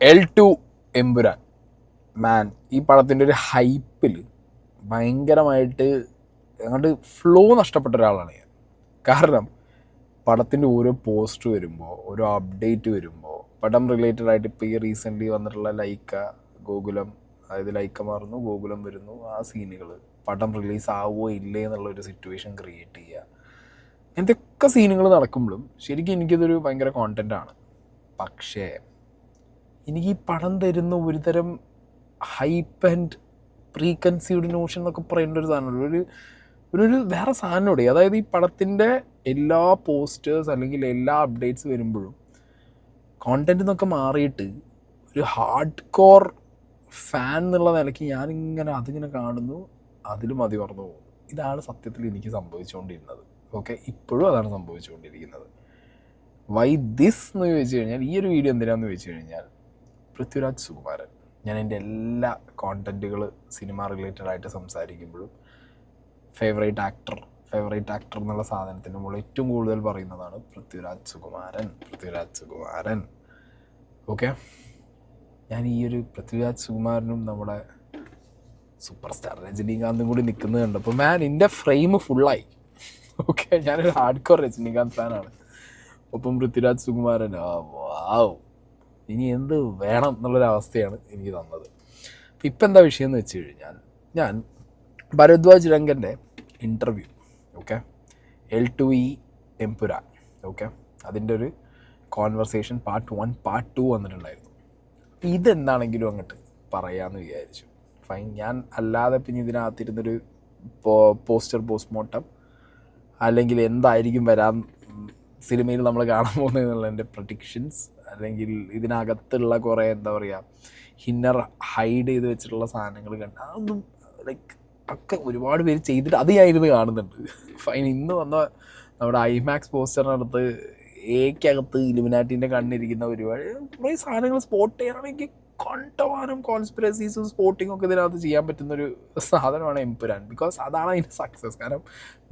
L2 Empuraan മാൻ, ഈ പടത്തിൻ്റെ ഒരു ഹൈപ്പിൽ ഭയങ്കരമായിട്ട് അങ്ങോട്ട് ഫ്ലോ നഷ്ടപ്പെട്ട ഒരാളാണ് ഞാൻ. കാരണം പടത്തിൻ്റെ ഓരോ പോസ്റ്റ് വരുമ്പോൾ, ഓരോ അപ്ഡേറ്റ് വരുമ്പോൾ, പടം റിലേറ്റഡ് ആയിട്ട് ഇപ്പോൾ ഈ റീസെൻ്റ്ലി വന്നിട്ടുള്ള ലൈക്ക ഗോകുലം, അതായത് ലൈക്ക മാറുന്നു ഗോകുലം വരുന്നു, ആ സീനുകൾ പടം റിലീസ് ആവുമോ ഇല്ലേ എന്നുള്ളൊരു സിറ്റുവേഷൻ ക്രിയേറ്റ് ചെയ്യുക, എന്തൊക്കെ സീനുകൾ നടക്കുമ്പോഴും ശരിക്കും എനിക്കിതൊരു ഭയങ്കര കോണ്ടൻ്റാണ്. പക്ഷേ എനിക്ക് ഈ പടം തരുന്ന ഒരുതരം hype and pre conceived Notion എന്നൊക്കെ പറയേണ്ട ഒരു സാധനമുള്ളൂ, ഒരു വേറെ സാധനമുണ്ട്. അതായത് ഈ പടത്തിൻ്റെ എല്ലാ പോസ്റ്റേഴ്സ് അല്ലെങ്കിൽ എല്ലാ അപ്ഡേറ്റ്സ് വരുമ്പോഴും കോണ്ടൻറ്റ് എന്നൊക്കെ മാറിയിട്ട് ഒരു ഹാർഡ് കോർ ഫാൻ എന്നുള്ള നിലയ്ക്ക് ഞാനിങ്ങനെ അതിങ്ങനെ കാണുന്നു, അതിൽ മതി മറന്നു പോകുന്നു. ഇതാണ് സത്യത്തിൽ എനിക്ക് സംഭവിച്ചുകൊണ്ടിരുന്നത്. ഓക്കെ, ഇപ്പോഴും അതാണ് സംഭവിച്ചുകൊണ്ടിരിക്കുന്നത്. വൈ ദിസ് എന്ന് ചോദിച്ചു കഴിഞ്ഞാൽ, ഈ ഒരു വീഡിയോ എന്തിനാന്ന് ചോദിച്ചു കഴിഞ്ഞാൽ, പൃഥ്വിരാജ് സുകുമാരൻ, ഞാൻ എൻ്റെ എല്ലാ കോണ്ടൻറ്റുകൾ സിനിമ റിലേറ്റഡ് ആയിട്ട് സംസാരിക്കുമ്പോഴും ഫേവറേറ്റ് ആക്ടർ എന്നുള്ള സാധനത്തിന് നമ്മൾ ഏറ്റവും കൂടുതൽ പറയുന്നതാണ് പൃഥ്വിരാജ് സുകുമാരൻ. ഓക്കെ, ഞാൻ ഈ ഒരു പൃഥ്വിരാജ് സുകുമാരനും നമ്മുടെ സൂപ്പർ സ്റ്റാർ രജനീകാന്തും കൂടി നിൽക്കുന്നത് കണ്ടപ്പോൾ മാൻ, എൻ്റെ ഫ്രെയിം ഫുള്ളായി. ഓക്കെ, ഞാനൊരു ഹാർഡ് കോർ രജനീകാന്ത് ഫാനാണ്. ഒപ്പം പൃഥ്വിരാജ് സുകുമാരൻ, വാവ്, ഇനി എന്ത് വേണം എന്നുള്ളൊരവസ്ഥയാണ് എനിക്ക് തന്നത്. അപ്പം ഇപ്പം എന്താ വിഷയം എന്ന് വെച്ച് കഴിഞ്ഞാൽ, ഞാൻ ഭരദ്വാജ് രംഗൻ്റെ interview, okay, L2E Empuraan, okay, അതിൻ്റെ ഒരു കോൺവെർസേഷൻ പാർട്ട് 1 പാർട്ട് 2 വന്നിട്ടുണ്ടായിരുന്നു. ഇതെന്താണെങ്കിലും അങ്ങോട്ട് പറയാമെന്ന് വിചാരിച്ചു. ഫൈൻ, ഞാൻ അല്ലാതെ പിന്നെ ഇതിനകത്തിരുന്നൊരു പോസ്റ്റ്മോർട്ടം അല്ലെങ്കിൽ എന്തായിരിക്കും വരാൻ സിനിമയിൽ നമ്മൾ കാണാൻ പോകുന്നത് എന്നുള്ള എൻ്റെ പ്രഡിക്ഷൻസ്, അല്ലെങ്കിൽ ഇതിനകത്തുള്ള കുറേ എന്താ പറയുക ഹിന്നർ ഹൈഡ് ചെയ്ത് വെച്ചിട്ടുള്ള സാധനങ്ങൾ കണ്ട് അതൊന്നും ലൈക്ക് ഒക്കെ ഒരുപാട് പേര് ചെയ്തിട്ട് അത് ഞാൻ ഇരുന്ന് കാണുന്നുണ്ട്. ഫൈൻ, ഇന്ന് വന്ന നമ്മുടെ ഐമാക്സ് പോസ്റ്ററിനടുത്ത് എക്കകത്ത് ഇലുമിനാറ്റിൻ്റെ കണ്ണിരിക്കുന്ന ഒരുപാട് കുറേ സാധനങ്ങൾ സ്പോട്ട് ചെയ്യാനാണെങ്കിൽ കണ്ടവാനും കോൺസ്പിറസീസും സ്പോട്ടിങ്ങും ഒക്കെ ഇതിനകത്ത് ചെയ്യാൻ പറ്റുന്നൊരു സാധനമാണ് എമ്പുരാൻ. ബിക്കോസ് അതാണ് അതിൻ്റെ സക്സസ്. കാരണം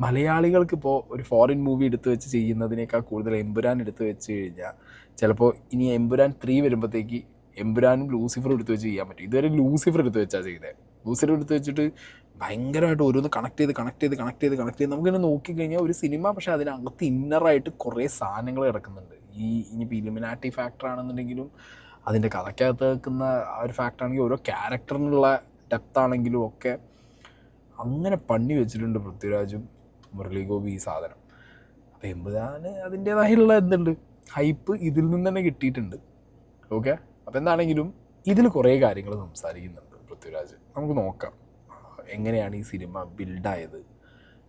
മലയാളികൾക്കിപ്പോൾ ഒരു ഫോറിൻ മൂവി എടുത്ത് വെച്ച് ചെയ്യുന്നതിനേക്കാൾ കൂടുതൽ എമ്പുരാൻ എടുത്ത് വെച്ച് കഴിഞ്ഞാൽ ചിലപ്പോൾ ഇനി എമ്പുരാൻ 3 വരുമ്പോഴത്തേക്ക് എമ്പുരാനും ലൂസിഫറും എടുത്ത് വെച്ച് ചെയ്യാൻ പറ്റും. ഇതുവരെ ലൂസിഫർ എടുത്ത് വെച്ചാൽ ചെയ്തത്. ലൂസിഫർ എടുത്ത് വെച്ചിട്ട് ഭയങ്കരമായിട്ട് ഓരോന്ന് കണക്ട് ചെയ്ത് നമുക്കിങ്ങനെ നോക്കിക്കഴിഞ്ഞാൽ ഒരു സിനിമ, പക്ഷേ അതിനകത്ത് ഇന്നറായിട്ട് കുറേ സാധനങ്ങൾ കിടക്കുന്നുണ്ട്. ഇനിയിപ്പോൾ ഇലുമിനാറ്റി ഫാക്ടർ ആണെന്നുണ്ടെങ്കിലും, അതിൻ്റെ കഥയ്ക്കകത്ത് വെക്കുന്ന ആ ഒരു ഫാക്ടറാണെങ്കിൽ, ഓരോ ക്യാരക്ടറിനുള്ള ഡെപ്ത് ആണെങ്കിലും ഒക്കെ അങ്ങനെ പണി വെച്ചിട്ടുണ്ട് പൃഥ്വിരാജും മുരളി ഗോപി ഈ സാധനം. അപ്പോൾ എമ്പുരാന് അതിൻ്റേതായുള്ള എന്തുണ്ട് ഹൈപ്പ് ഇതിൽ നിന്ന് തന്നെ കിട്ടിയിട്ടുണ്ട്. ഓക്കെ, അപ്പോൾ എന്താണെങ്കിലും ഇതിൽ കുറേ കാര്യങ്ങൾ സംസാരിക്കുന്നുണ്ട് പൃഥ്വിരാജ്. നമുക്ക് നോക്കാം എങ്ങനെയാണ് ഈ സിനിമ ബിൽഡായത്,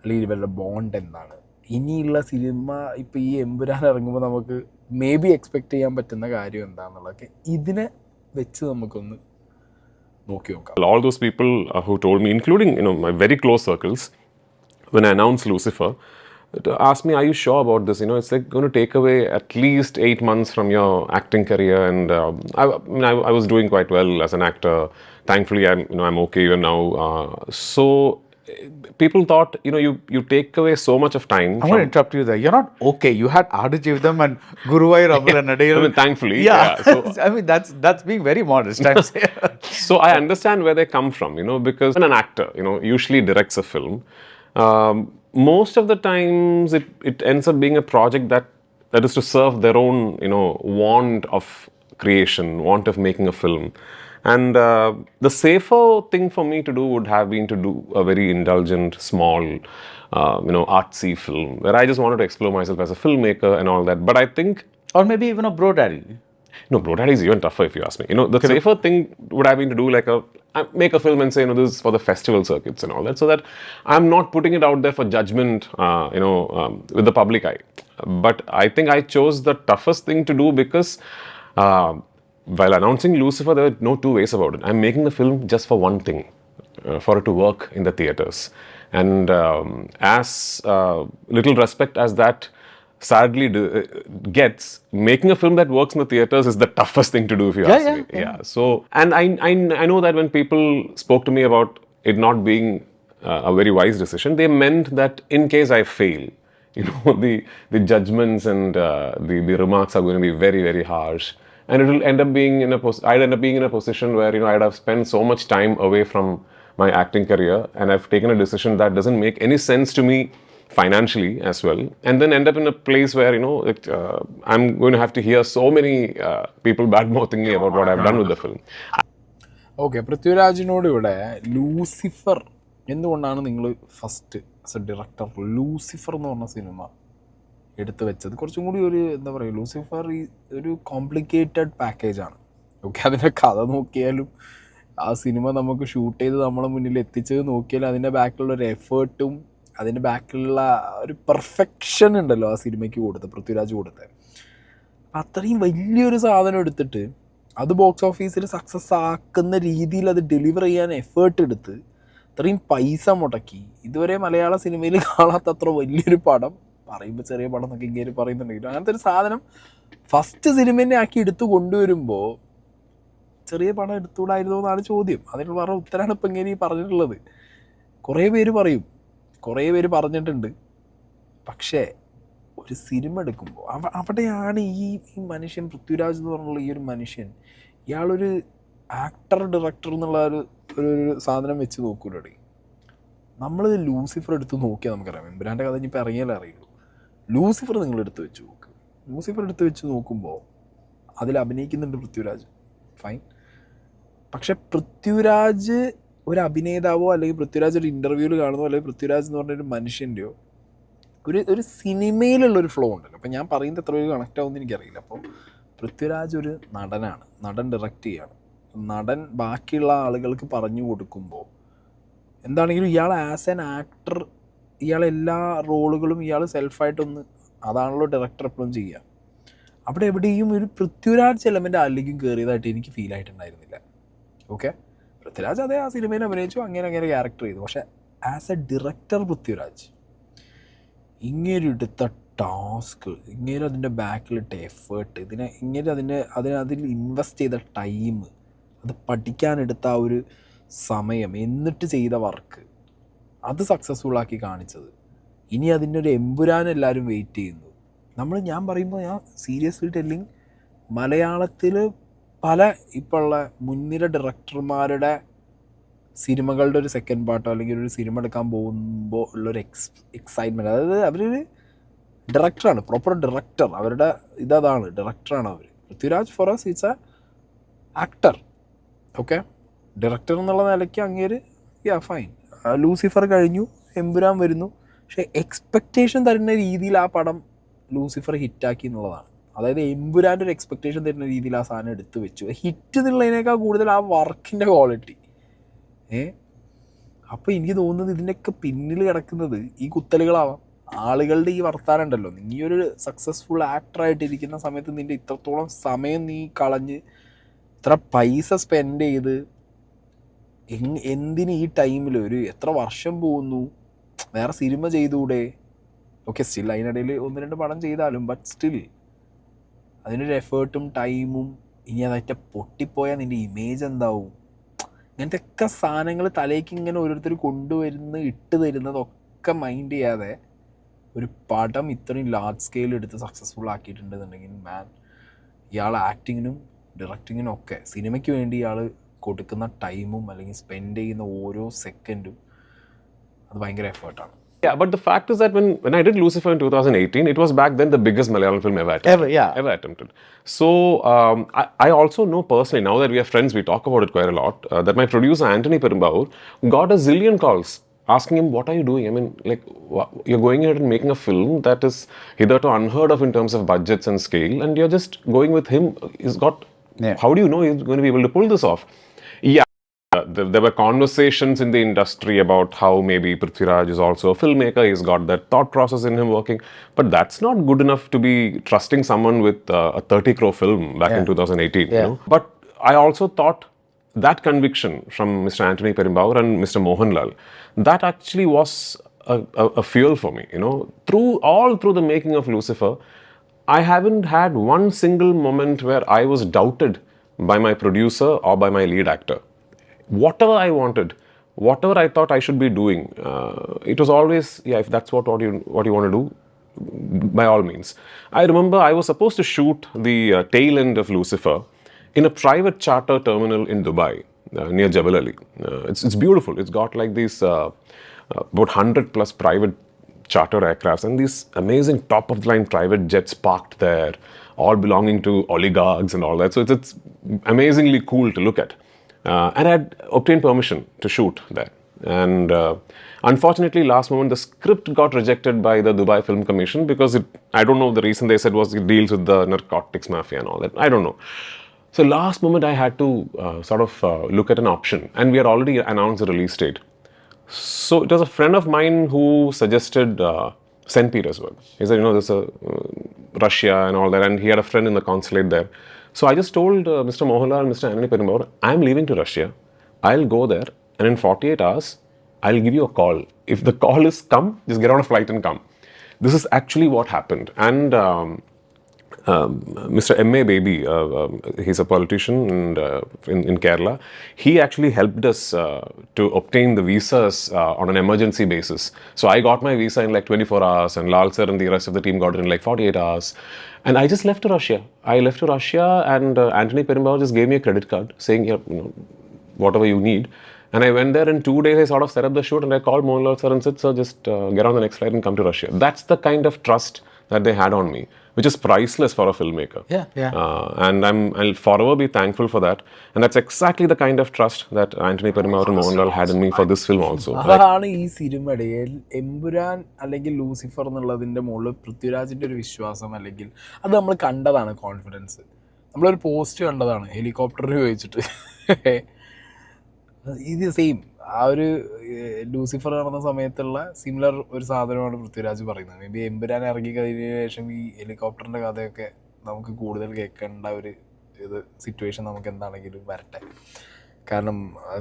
അല്ലെങ്കിൽ ഇവരുടെ ബോണ്ട് എന്താണ്, ഇനിയുള്ള സിനിമ ഇപ്പോൾ ഈ എമ്പുരാൻ ഇറങ്ങുമ്പോൾ നമുക്ക് മേ ബി എക്സ്പെക്റ്റ് ചെയ്യാൻ പറ്റുന്ന കാര്യം എന്താണെന്നുള്ളതൊക്കെ ഇതിനെ വെച്ച് നമുക്കൊന്ന് നോക്കി നോക്കാം. All those people who told me, including my very close circles, when I announced Lucifer, asked me, "Are you sure about this? It's like going to take away at least 8 months from your acting career." And I was doing quite well as an actor. Thankfully, I'm okay even now. So people thought, you take away so much of time. I'm going to interrupt you there. You're not okay. You had Adu Jeevitham and Guruvayur Abbaranadayil. Thankfully. Yeah. So, that's being very modest, I'm saying. So I understand where they come from, because when an actor, usually directs a film, most of the times it ends up being a project that is to serve their own, want of creation, want of making a film. And the safer thing for me to do would have been to do a very indulgent, small, artsy film where I just wanted to explore myself as a filmmaker and all that. But I think... Or maybe even a Bro Daddy. No, Bro Daddy is even tougher if you ask me. The safer thing would have been to do make a film and say, this is for the festival circuits and all that, so that I'm not putting it out there for judgment, with the public eye. But I think I chose the toughest thing to do because... while announcing Lucifer, there were no two ways about it. I'm making the film just for one thing, for it to work in the theatres. And as little respect as that sadly gets, making a film that works in the theatres is the toughest thing to do, if you ask me. Yeah. So, and I know that when people spoke to me about it not being a very wise decision, they meant that in case I fail, the judgments and the remarks are going to be very, very harsh. and it will end up being I'd end up being in a position where, you know, I'd have spent so much time away from my acting career, and I've taken a decision that doesn't make any sense to me financially as well, and then end up in a place where, you know, I'm going to have to hear so many people bad-mouthing me about what I've done with the film. Okay, പൃഥ്വിരാജിനോട് ഇവിടെ Lucifer എന്തുകൊണ്ടാണ് നിങ്ങൾ first as a director Lucifer എന്ന് പറഞ്ഞ cinema എടുത്തു വെച്ചത്? കുറച്ചും കൂടി ഒരു എന്താ പറയുക, ലൂസിഫർ ഈ ഒരു കോംപ്ലിക്കേറ്റഡ് പാക്കേജാണ്. ഓക്കെ, അതിൻ്റെ കഥ നോക്കിയാലും ആ സിനിമ നമുക്ക് ഷൂട്ട് ചെയ്ത് നമ്മളെ മുന്നിൽ എത്തിച്ചത് നോക്കിയാലും അതിൻ്റെ ബാക്കിലുള്ള ഒരു എഫേർട്ടും അതിൻ്റെ ബാക്കിലുള്ള ഒരു പെർഫെക്ഷൻ ഉണ്ടല്ലോ ആ സിനിമയ്ക്ക് കൊടുത്തത്, പൃഥ്വിരാജ് കൊടുത്തത്. അത്രയും വലിയൊരു സാധനം എടുത്തിട്ട് അത് ബോക്സ് ഓഫീസിൽ സക്സസ് ആക്കുന്ന രീതിയിൽ അത് ഡെലിവർ ചെയ്യാൻ എഫേർട്ട് എടുത്ത് ഇത്രയും പൈസ മുടക്കി ഇതുവരെ മലയാള സിനിമയിൽ കാണാത്തത്ര വലിയൊരു പടം, പറയുമ്പോൾ ചെറിയ പടം എന്നൊക്കെ ഇങ്ങനെ പറയുന്നുണ്ടെങ്കിലും അങ്ങനത്തെ ഒരു സാധനം ഫസ്റ്റ് സിനിമേനെ ആക്കി എടുത്തു കൊണ്ടുവരുമ്പോൾ ചെറിയ പടം എടുത്തുകൂടായിരുന്നോ എന്നാണ് ചോദ്യം. അതിനുള്ള പറഞ്ഞ ഉത്തരമാണ് ഇപ്പം ഇങ്ങനെ ഈ പറഞ്ഞിട്ടുള്ളത്. കുറേ പേര് പറയും, കുറേ പേര് പറഞ്ഞിട്ടുണ്ട്. പക്ഷേ ഒരു സിനിമ എടുക്കുമ്പോൾ അവിടെയാണ് ഈ മനുഷ്യൻ പൃഥ്വിരാജ് എന്ന് പറഞ്ഞുള്ള ഈ ഒരു മനുഷ്യൻ, ഇയാളൊരു ആക്ടർ ഡയറക്ടർ എന്നുള്ള ഒരു സാധനം വെച്ച് നോക്കൂലേ. നമ്മൾ ലൂസിഫർ എടുത്ത് നോക്കിയാൽ നമുക്കറിയാം, എമ്പുരാൻ്റെ കഥ ഇനിയിപ്പോൾ ഇറങ്ങിയാലേ അറിയുള്ളൂ. ലൂസിഫർ നിങ്ങൾ എടുത്ത് വെച്ച് നോക്ക്. ലൂസിഫർ എടുത്ത് വെച്ച് നോക്കുമ്പോൾ അതിൽ അഭിനയിക്കുന്നുണ്ട് പൃഥ്വിരാജ്, ഫൈൻ. പക്ഷെ പൃഥ്വിരാജ് ഒരു അഭിനേതാവോ അല്ലെങ്കിൽ പൃഥ്വിരാജ് ഒരു ഇൻ്റർവ്യൂവിൽ കാണുന്നോ അല്ലെങ്കിൽ പൃഥ്വിരാജ് എന്ന് പറഞ്ഞൊരു മനുഷ്യൻ്റെയോ ഒരു സിനിമയിലുള്ളൊരു ഫ്ലോ ഉണ്ടല്ലോ. അപ്പം ഞാൻ പറയുന്നത് എത്ര പേര് കണക്റ്റ് ആവുമെന്ന് എനിക്കറിയില്ല. അപ്പോൾ പൃഥ്വിരാജ് ഒരു നടനാണ്, നടൻ ഡയറക്റ്റ് ചെയ്യാണ്. നടൻ ബാക്കിയുള്ള ആളുകൾക്ക് പറഞ്ഞു കൊടുക്കുമ്പോൾ എന്താണെങ്കിലും ഇയാൾ ആസ് ആൻ ആക്ടർ ഇയാൾ എല്ലാ റോളുകളും ഇയാൾ സെൽഫായിട്ടൊന്ന്, അതാണല്ലോ ഡയറക്ടർ എപ്പോഴും ചെയ്യുക. അവിടെ എവിടെയും ഒരു പൃഥ്വിരാജ് എലമെൻ്റ് ആരിലേക്കും കയറിയതായിട്ട് എനിക്ക് ഫീൽ ആയിട്ടുണ്ടായിരുന്നില്ല. ഓക്കെ, പൃഥ്വിരാജ് അതേ ആ സിനിമയിൽ അഭിനയിച്ചു, അങ്ങനെ ക്യാരക്ടർ ചെയ്തു. പക്ഷേ ആസ് എ ഡയറക്ടർ പൃഥ്വിരാജ് ഇങ്ങനെ എടുത്ത ടാസ്ക്, ഇങ്ങനെ അതിൻ്റെ ബാക്കിലിട്ട എഫേർട്ട്, അതിൽ ഇൻവെസ്റ്റ് ചെയ്ത ടൈം, അത് പഠിക്കാനെടുത്ത ആ ഒരു സമയം, എന്നിട്ട് ചെയ്ത വർക്ക്, അത് സക്സസ്ഫുള്ളാക്കി കാണിച്ചത്. ഇനി അതിൻ്റെ ഒരു എമ്പുരാൻ എല്ലാവരും വെയിറ്റ് ചെയ്യുന്നു. ഞാൻ പറയുമ്പോൾ ഞാൻ സീരിയസ്ലി ടെല്ലിങ്, മലയാളത്തിൽ പല ഇപ്പോൾ ഉള്ള മുൻനിര ഡയറക്ടർമാരുടെ സിനിമകളുടെ ഒരു സെക്കൻഡ് പാർട്ടോ അല്ലെങ്കിൽ ഒരു സിനിമ എടുക്കാൻ പോകുമ്പോൾ ഉള്ളൊരു എക്സൈറ്റ്മെൻറ്റ്, അതായത് അവരൊരു ഡയറക്ടറാണ്, പ്രോപ്പർ ഡയറക്ടർ, അവരുടെ ഇതാണ്, ഡയറക്ടറാണ് അവർ. Prithviraj for us is a actor. Okay, director എന്നുള്ള നിലയ്ക്ക് അങ്ങേര് ഫൈൻ. ലൂസിഫർ കഴിഞ്ഞു, എമ്പുരാൻ വരുന്നു. പക്ഷേ എക്സ്പെക്റ്റേഷൻ തരുന്ന രീതിയിൽ ആ പടം ലൂസിഫർ ഹിറ്റാക്കി എന്നുള്ളതാണ്. അതായത് എമ്പുരാൻ്റെ ഒരു എക്സ്പെക്റ്റേഷൻ തരുന്ന രീതിയിൽ ആ സാധനം എടുത്തു വെച്ചു. ഹിറ്റ് എന്നുള്ളതിനേക്കാൾ കൂടുതൽ ആ വർക്കിൻ്റെ ക്വാളിറ്റി. അപ്പോൾ എനിക്ക് തോന്നുന്നത് ഇതിൻ്റെയൊക്കെ പിന്നിൽ കിടക്കുന്നത് ഈ കുത്തലുകളാവാം, ആളുകളുടെ ഈ വർത്താനം ഉണ്ടല്ലോ. നീ ഒരു സക്സസ്ഫുൾ ആക്ടറായിട്ടിരിക്കുന്ന സമയത്ത് നിൻ്റെ ഇത്രത്തോളം സമയം നീ കളഞ്ഞ് ഇത്ര പൈസ സ്പെൻഡ് ചെയ്ത് എന്തിന് ഈ ടൈമിൽ ഒരു എത്ര വർഷം പോകുന്നു, വേറെ സിനിമ ചെയ്തുകൂടെ? ഓക്കെ, സ്റ്റിൽ അതിനിടയിൽ 1-2 പടം ചെയ്താലും ബട്ട് സ്റ്റിൽ അതിനൊരു എഫേർട്ടും ടൈമും, ഇനി അതായിട്ട് പൊട്ടിപ്പോയാൽ നിൻ്റെ ഇമേജ് എന്താവും? ഇങ്ങനത്തെ ഒക്കെ സാധനങ്ങൾ തലേക്ക് ഇങ്ങനെ ഓരോരുത്തർ ഇട്ട് തരുന്നതൊക്കെ മൈൻഡ് ചെയ്യാതെ ഒരു പടം ഇത്രയും ലാർജ് സ്കെയിൽ എടുത്ത് സക്സസ്ഫുൾ ആക്കിയിട്ടുണ്ടെന്നുണ്ടെങ്കിൽ മാൻ, ഇയാൾ ആക്ടിങ്ങിനും ഡയറക്ടിങ്ങിനും ഒക്കെ സിനിമയ്ക്ക് വേണ്ടി ഇയാൾ കൊടുക്കുന്ന ടൈമും അല്ലെങ്കിൽ സ്പെൻഡ് ചെയ്യുന്ന ഓരോ സെക്കൻഡും അത് ഭയങ്കര എഫേർട്ടാണ്. Yeah, but the fact is that when I did Lucifer in 2018, it was back then the biggest Malayalam film ever attempted. So I also know personally, now that we are friends, we talk about it quite a lot, that my producer Anthony Perumbavoor got a zillion calls asking him, what are you doing? I mean, like, you're going ahead and making a film that is hitherto unheard of in terms of budgets and scale, and you're just going with him. How do you know he's going to be able to pull this off? Yeah. There were conversations in the industry about how maybe Prithviraj is also a filmmaker, he's got that thought process in him working, but that's not good enough to be trusting someone with a 30 crore film back in 2018. You know? But I also thought that conviction from Mr. Anthony Perumbavoor and Mr. Mohanlal, that actually was a fuel for me. You know, through the making of Lucifer, I haven't had one single moment where I was doubted by my producer or by my lead actor. Whatever I wanted, whatever I thought I should be doing, it was always, if that's what you want to do, by all means. I remember I was supposed to shoot the tail end of Lucifer in a private charter terminal in Dubai, near Jebel Ali. It's beautiful. It's got like these about 100 plus private charter aircrafts and these amazing top of the line private jets parked there, all belonging to oligarchs and all that. So it's amazingly cool to look at. And I had obtained permission to shoot there. And unfortunately, last moment, the script got rejected by the Dubai Film Commission because I don't know the reason. They said was it deals with the narcotics mafia and all that. I don't know. So last moment, I had to look at an option. And we had already announced the release date. So it was a friend of mine who suggested St. Petersburg. He said, there's a Russia and all that, and he had a friend in the consulate there. So I just told Mr. Mohanlal and Mr. Antony Perumbavoor, I'm leaving to Russia. I'll go there, and in 48 hours, I'll give you a call. If the call is come, just get on a flight and come. This is actually what happened. And Mr. M.A. Baby, he's a politician in Kerala. He actually helped us to obtain the visas on an emergency basis. So I got my visa in like 24 hours and Lal sir and the rest of the team got it in like 48 hours. And I just left to Russia. And Antony Perumbavoor just gave me a credit card saying, whatever you need. And I went there in 2 days, I sort of set up the shoot and I called Mohanlal sir and said, sir, just get on the next flight and come to Russia. That's the kind of trust that they had on me, which is priceless for a filmmaker. And I'll forever be thankful for that. And that's exactly the kind of trust that Antony Perumbavoor and Mohanlal had in me for this film also. അതാണ് ഈ സിനിമയുടെ എമ്പുരാൻ അല്ലെങ്കിൽ Lucifer എന്നുള്ളതിൻ്റെ മുകളിൽ പൃഥ്വിരാജിൻ്റെ ഒരു വിശ്വാസം അല്ലെങ്കിൽ അത് നമ്മൾ കണ്ടതാണ് കോൺഫിഡൻസ്. നമ്മളൊരു പോസ്റ്റ് കണ്ടതാണ് ഹെലികോപ്റ്ററിൽ ഉപയോഗിച്ചിട്ട്. ഇത് സെയിം ആ ഒരു ലൂസിഫർ നടന്ന സമയത്തുള്ള സിമിലർ ഒരു സാധനമാണ് പൃഥ്വിരാജ് പറയുന്നത്. മേ ബി എമ്പുരാൻ ഇറങ്ങി കഴിഞ്ഞതിന് ശേഷം ഈ ഹെലികോപ്റ്ററിൻ്റെ കഥയൊക്കെ നമുക്ക് കൂടുതൽ കേൾക്കേണ്ട ഒരു സിറ്റുവേഷൻ നമുക്ക് എന്താണെങ്കിലും വരട്ടെ. കാരണം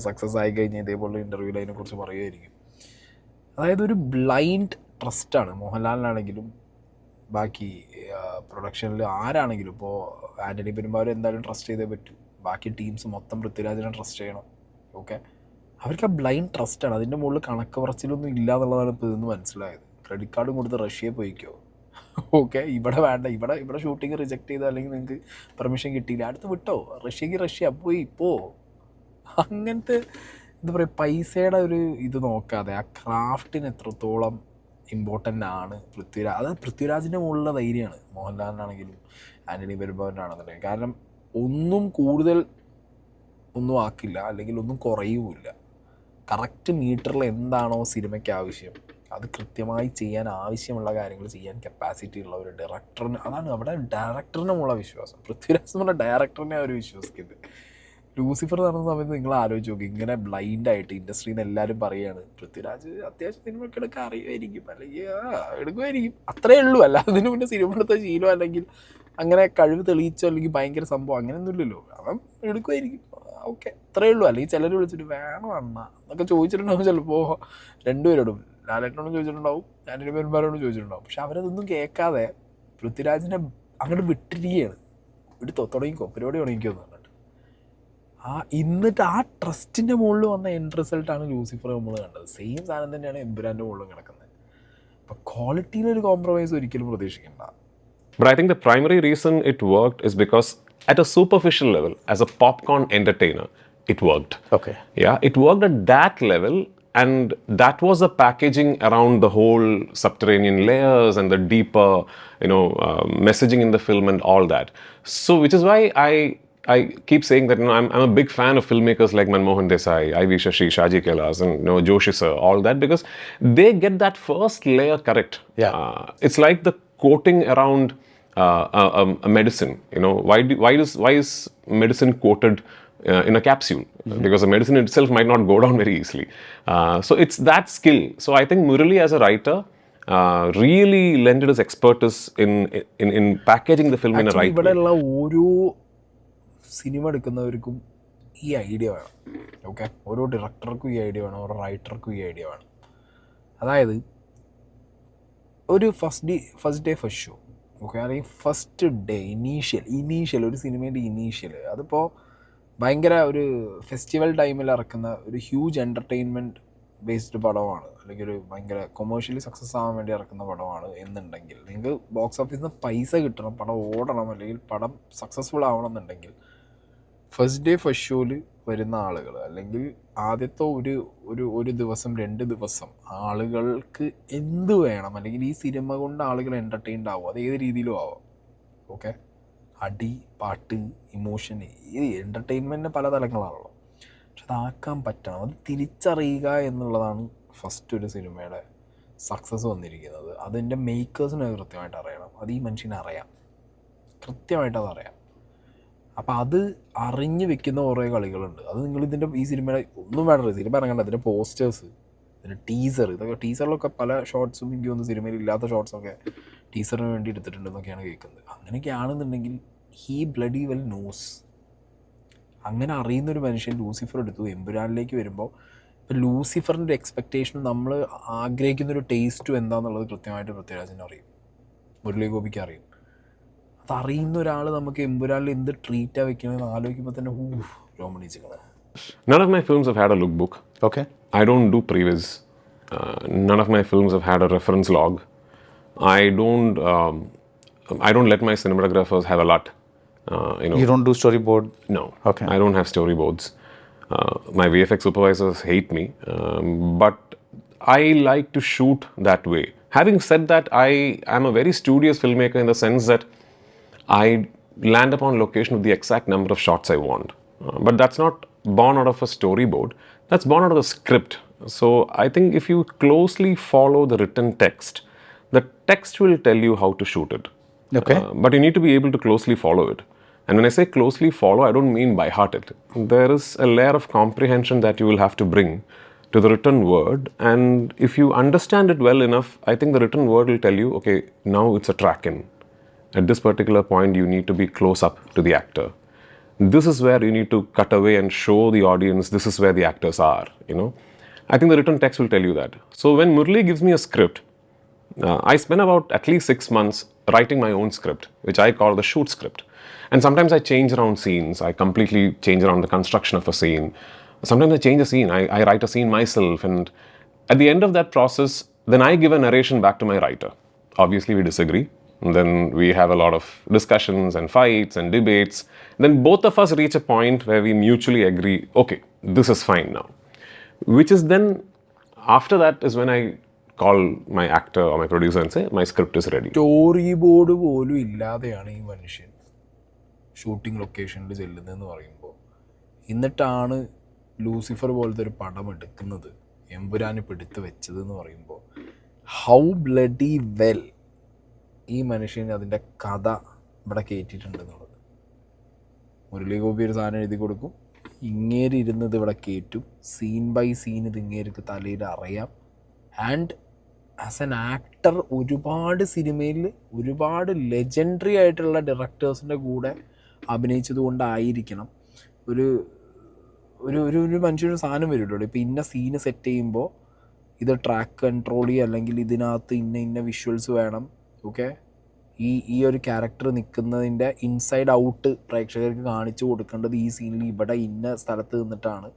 സക്സസ് ആയി കഴിഞ്ഞാൽ ഇതേപോലെ ഇൻ്റർവ്യൂവിൽ അതിനെക്കുറിച്ച് പറയുമായിരിക്കും. അതായത് ഒരു ബ്ലൈൻഡ് ട്രസ്റ്റാണ് മോഹൻലാലിനാണെങ്കിലും ബാക്കി പ്രൊഡക്ഷനിൽ ആരാണെങ്കിലും. ഇപ്പോൾ ആൻ്റണി പെരുമ്പാവൂർ എന്തായാലും ട്രസ്റ്റ് ചെയ്തേ പറ്റൂ. ബാക്കി ടീംസ് മൊത്തം പൃഥ്വിരാജിനെ ട്രസ്റ്റ് ചെയ്യണം. ഓക്കെ, അവർക്ക് ആ ബ്ലൈൻഡ് ട്രസ്റ്റാണ്. അതിൻ്റെ മുകളിൽ കണക്ക് പറച്ചിലൊന്നും ഇല്ല എന്നുള്ളതാണ് ഇപ്പോൾ ഇതെന്ന് മനസ്സിലായത്. ക്രെഡിറ്റ് കാർഡും കൊടുത്ത് റഷ്യയിൽ പോയിക്കോ, ഓക്കെ, ഇവിടെ വേണ്ട, ഇവിടെ ഷൂട്ടിങ് റിജക്റ്റ് ചെയ്തോ അല്ലെങ്കിൽ നിങ്ങൾക്ക് പെർമിഷൻ കിട്ടിയില്ല, അടുത്ത് വിട്ടോ, റഷ്യ പോയി അങ്ങനത്തെ എന്താ പറയുക, പൈസയുടെ ഒരു ഇത് നോക്കാതെ ആ ക്രാഫ്റ്റിന് എത്രത്തോളം ഇമ്പോർട്ടൻ്റ് ആണ് പൃഥ്വിരാജ്. അത് പൃഥ്വിരാജിൻ്റെ മുകളിലുള്ള ധൈര്യമാണ് മോഹൻലാലിനാണെങ്കിലും ആൻ്റണി പെരുമ്പാവൂരിനാണെന്നുണ്ടെങ്കിൽ. കാരണം ഒന്നും കൂടുതൽ ഒന്നും ആക്കില്ല അല്ലെങ്കിൽ ഒന്നും കുറയുമില്ല. കറക്റ്റ് മീറ്ററിൽ എന്താണോ സിനിമയ്ക്ക് ആവശ്യം അത് കൃത്യമായി ചെയ്യാൻ ആവശ്യമുള്ള കാര്യങ്ങൾ ചെയ്യാൻ കപ്പാസിറ്റി ഉള്ള ഒരു ഡയറക്ടറിന്, അതാണ് അവിടെ ഡയറക്ടറിനുമുള്ള വിശ്വാസം. പൃഥ്വിരാജ് എന്നുള്ള ഡയറക്ടറിനെ അവർ വിശ്വസിക്കുന്നത്. ലൂസിഫർ നടന്ന സമയത്ത് നിങ്ങൾ ആലോചിച്ച് നോക്കി, ഇങ്ങനെ ബ്ലൈൻഡായിട്ട് ഇൻഡസ്ട്രിയിൽ നിന്ന് എല്ലാവരും പറയുകയാണ് പൃഥ്വിരാജ് അത്യാവശ്യം സിനിമയൊക്കെ എടുക്കാൻ അറിയുമായിരിക്കും അല്ലെങ്കിൽ എടുക്കുമായിരിക്കും, അത്രയേ ഉള്ളൂ. അല്ലാതെ അതിന് മുന്നേ സിനിമ എടുത്ത ശീലം അല്ലെങ്കിൽ അങ്ങനെ കഴിവ് തെളിയിച്ചോ അല്ലെങ്കിൽ ഭയങ്കര സംഭവം അങ്ങനെയൊന്നും ഇല്ലല്ലോ. അവൻ എടുക്കുമായിരിക്കും, ഓക്കെ, അത്രയേ ഉള്ളൂ. അല്ലെങ്കിൽ ചിലർ വിളിച്ചിട്ട് വേണം അണ്ണ എന്നൊക്കെ ചോദിച്ചിട്ടുണ്ടാവും. ചിലപ്പോൾ രണ്ടുപേരോടും, ലാലേട്ടനോടും ചോദിച്ചിട്ടുണ്ടാവും, ആൻ്റണി പെരുമ്പാവൂരിനോടും ചോദിച്ചിട്ടുണ്ടാവും. പക്ഷെ അവരതൊന്നും കേൾക്കാതെ പൃഥ്വിരാജിനെ അങ്ങോട്ട് വിട്ടിരിക്കുകയാണ്. തുടങ്ങിക്കോ, പരിപാടി തുടങ്ങിക്കോ എന്ന് പറഞ്ഞിട്ട്. എന്നിട്ട് ആ ട്രസ്റ്റിൻ്റെ മുകളിൽ വന്ന എൻഡ് റിസൾട്ടാണ് ലൂസിഫർ നമ്മൾ കണ്ടത്. സെയിം സാധനം തന്നെയാണ് എമ്പുരാൻ്റെ മുകളിലും കിടക്കുന്നത്. അപ്പം ക്വാളിറ്റിയിലൊരു കോംപ്രമൈസ് ഒരിക്കലും പ്രതീക്ഷിക്കണ്ട. But I think the primary reason it worked is because at a superficial level, as a popcorn entertainer, it worked. Okay. Yeah, it worked at that level, and that was the packaging around the whole subterranean layers and the deeper, messaging in the film and all that. So, which is why I keep saying that I'm a big fan of filmmakers like Manmohan Desai, I.V. Shashi, Shaji Kailas, and Joshi sir, all that, because they get that first layer correct. Yeah. It's like the coating around a medicine. Why is medicine coated in a capsule? Because the medicine itself might not go down very easily. So it's that skill. So I think Murali as a writer really lended his expertise in packaging the film in a right way. ഇവിടെയുള്ള ഓരോ cinema എടുക്കുന്നവർക്കും ഈ idea വേണം. Okay, ഓരോ ഡയറക്ടർക്കും ഈ idea വേണം, ഓരോ റൈറ്റർക്കും ഈ idea വേണം. അതായത് ഒരു first day first show, okay, അല്ലെങ്കിൽ ഫസ്റ്റ് ഡേ ഇനീഷ്യൽ ഒരു സിനിമേൻ്റെ ഇനീഷ്യൽ, അതിപ്പോൾ ഭയങ്കര ഒരു ഫെസ്റ്റിവൽ ടൈമിൽ ഇറക്കുന്ന ഒരു ഹ്യൂജ് എൻ്റർടൈൻമെൻറ്റ് ബേസ്ഡ് പടമാണ്, അല്ലെങ്കിൽ ഒരു ഭയങ്കര കൊമേഴ്ഷ്യലി സക്സസ് ആവാൻ വേണ്ടി ഇറക്കുന്ന പടമാണ് എന്നുണ്ടെങ്കിൽ, നിങ്ങൾക്ക് ബോക്സ് ഓഫീസിൽ നിന്ന് പൈസ കിട്ടണം, പടം ഓടണം, അല്ലെങ്കിൽ പടം സക്സസ്ഫുൾ ആവണം എന്നുണ്ടെങ്കിൽ ഫസ്റ്റ് ഡേ ഫസ്റ്റ് ഷോയിൽ വരുന്ന ആളുകൾ, അല്ലെങ്കിൽ ആദ്യത്തെ ഒരു ദിവസം 2 ദിവസം ആളുകൾക്ക് എന്ത് വേണം, അല്ലെങ്കിൽ ഈ സിനിമ കൊണ്ട് ആളുകൾ എൻ്റർടൈൻഡ് ആവും, അത് ഏത് രീതിയിലും ആവാം. ഓക്കെ, അടി, പാട്ട്, ഇമോഷൻ, ഈ എൻ്റർടൈൻമെൻറ്റിന് പല തലങ്ങളാണല്ലോ. പക്ഷെ അതാക്കാൻ പറ്റണം, അത് തിരിച്ചറിയുക എന്നുള്ളതാണ് ഫസ്റ്റ് ഒരു സിനിമയുടെ സക്സസ് വന്നിരിക്കുന്നത്. അതിൻ്റെ മേക്കേഴ്സിന് കൃത്യമായിട്ട് അറിയണം, അത് ഈ മനുഷ്യനെ അറിയാം, കൃത്യമായിട്ട് അതറിയാം. അപ്പം അത് അറിഞ്ഞ് വെക്കുന്ന കുറേ കളികളുണ്ട്. അത് നിങ്ങളിതിൻ്റെ ഈ സിനിമയുടെ ഒന്നും വേണ്ട, സിനിമ ഇറങ്ങണ്ട, ഇതിൻ്റെ പോസ്റ്റേഴ്സ്, ഇതിൻ്റെ ടീസർ, ഇതൊക്കെ ടീസറിലൊക്കെ പല ഷോർട്സും എനിക്ക് തോന്നുന്നു സിനിമയിൽ ഇല്ലാത്ത ഷോർട്സൊക്കെ ടീസറിന് വേണ്ടി എടുത്തിട്ടുണ്ടെന്നൊക്കെയാണ് കേൾക്കുന്നത്. അങ്ങനെയൊക്കെയാണെന്നുണ്ടെങ്കിൽ ഹീ ബ്ലഡി വെൽ നോസ്. അങ്ങനെ അറിയുന്നൊരു മനുഷ്യൻ ലൂസിഫർ എടുത്തു. എമ്പുരാനിലേക്ക് വരുമ്പോൾ ഇപ്പോൾ ലൂസിഫറിൻ്റെ എക്സ്പെക്റ്റേഷൻ, നമ്മൾ ആഗ്രഹിക്കുന്നൊരു ടേസ്റ്റും എന്താണെന്നുള്ളത് കൃത്യമായിട്ട് പൃഥ്വിരാജിന് അറിയും, മുരളി ഗോപിക്ക് അറിയും. അതറിയുന്ന ഒരാൾ നമുക്ക് എമ്പുരാനിൽ എന്ത് ട്രീറ്റാണ് വെക്കണമെന്ന് ആലോചിക്കുമ്പോൾ തന്നെ രോമണിച്ചിക്കണേ. None of my films have had a lookbook. Okay. I don't do previs. None of my films have had a reference log. I don't let my cinematographers have a lot. You don't do storyboard? No. Okay. I don't have storyboards. My VFX supervisors hate me, but I like to shoot that way. Having said that, I am a very studious filmmaker in the sense that I land upon location with the exact number of shots I want. But that's not born out of a storyboard, that's born out of the script. So I think if you closely follow the written text, the text will tell you how to shoot it. Okay. But you need to be able to closely follow it. And when I say closely follow, I don't mean by heart it. There is a layer of comprehension that you will have to bring to the written word, and if you understand it well enough, I think the written word will tell you, okay, now it's a track in. At this particular point, you need to be close up to the actor. This is where you need to cut away and show the audience this is where the actors are, I think the written text will tell you that. So when Murli gives me a script, I spend about at least 6 months writing my own script, which I call the shoot script. And sometimes I change around scenes. I completely change around the construction of a scene. Sometimes I change a scene. I write a scene myself. And at the end of that process, then I give a narration back to my writer. Obviously, we disagree. And then we have a lot of discussions and fights and debates. Then both of us reach a point where we mutually agree, okay, this is fine now. Which is then, after that is when I call my actor or my producer and say, my script is ready. Story board പോലും ഇല്ലാതെയാണ് ഈ മനുഷ്യൻ shooting ലൊക്കേഷനിൽ ചെല്ലുന്നതെന്ന് പറയുമ്പോൾ, എന്നിട്ടാണ് Lucifer പോലത്തെ ഒരു പടം എടുക്കുന്നത്, എമ്പുരാന് പിടുത്ത് വെച്ചതെന്ന് പറയുമ്പോൾ, ഹൗ ബ്ലഡി വെൽ ഈ മനുഷ്യൻ അതിൻ്റെ കഥ ഇവിടെ കയറ്റിയിട്ടുണ്ടെന്നുള്ളത്. മുരളി ഗോപി ഒരു സാധനം എഴുതി കൊടുക്കും, ഇങ്ങേര് ഇരുന്നത് ഇവിടെ കയറ്റും, സീൻ ബൈ സീൻ ഇത് ഇങ്ങേർക്ക് തലയിൽ അറിയാം. ആൻഡ് ആസ് എൻ ആക്ടർ ഒരുപാട് സിനിമയിൽ ഒരുപാട് ലെജൻഡറി ആയിട്ടുള്ള ഡയറക്ടേഴ്സിൻ്റെ കൂടെ അഭിനയിച്ചത് കൊണ്ടായിരിക്കണം ഒരു ഒരു ഒരു ഒരു മനുഷ്യനൊരു സാധനം വരുമല്ലോ. ഇപ്പോൾ ഇന്ന സീന് സെറ്റ് ചെയ്യുമ്പോൾ ഇത് ട്രാക്ക് കൺട്രോൾ ചെയ്യുക, അല്ലെങ്കിൽ ഇതിനകത്ത് ഇന്ന വിഷ്വൽസ് വേണം, ഓക്കെ, ഈ ഒരു ക്യാരക്ടർ നിൽക്കുന്നതിൻ്റെ ഇൻസൈഡ് ഔട്ട് പ്രേക്ഷകർക്ക് കാണിച്ചു കൊടുക്കേണ്ടത് ഈ സീനിൽ ഇവിടെ ഇന്ന സ്ഥലത്ത് നിന്നിട്ടാണ്.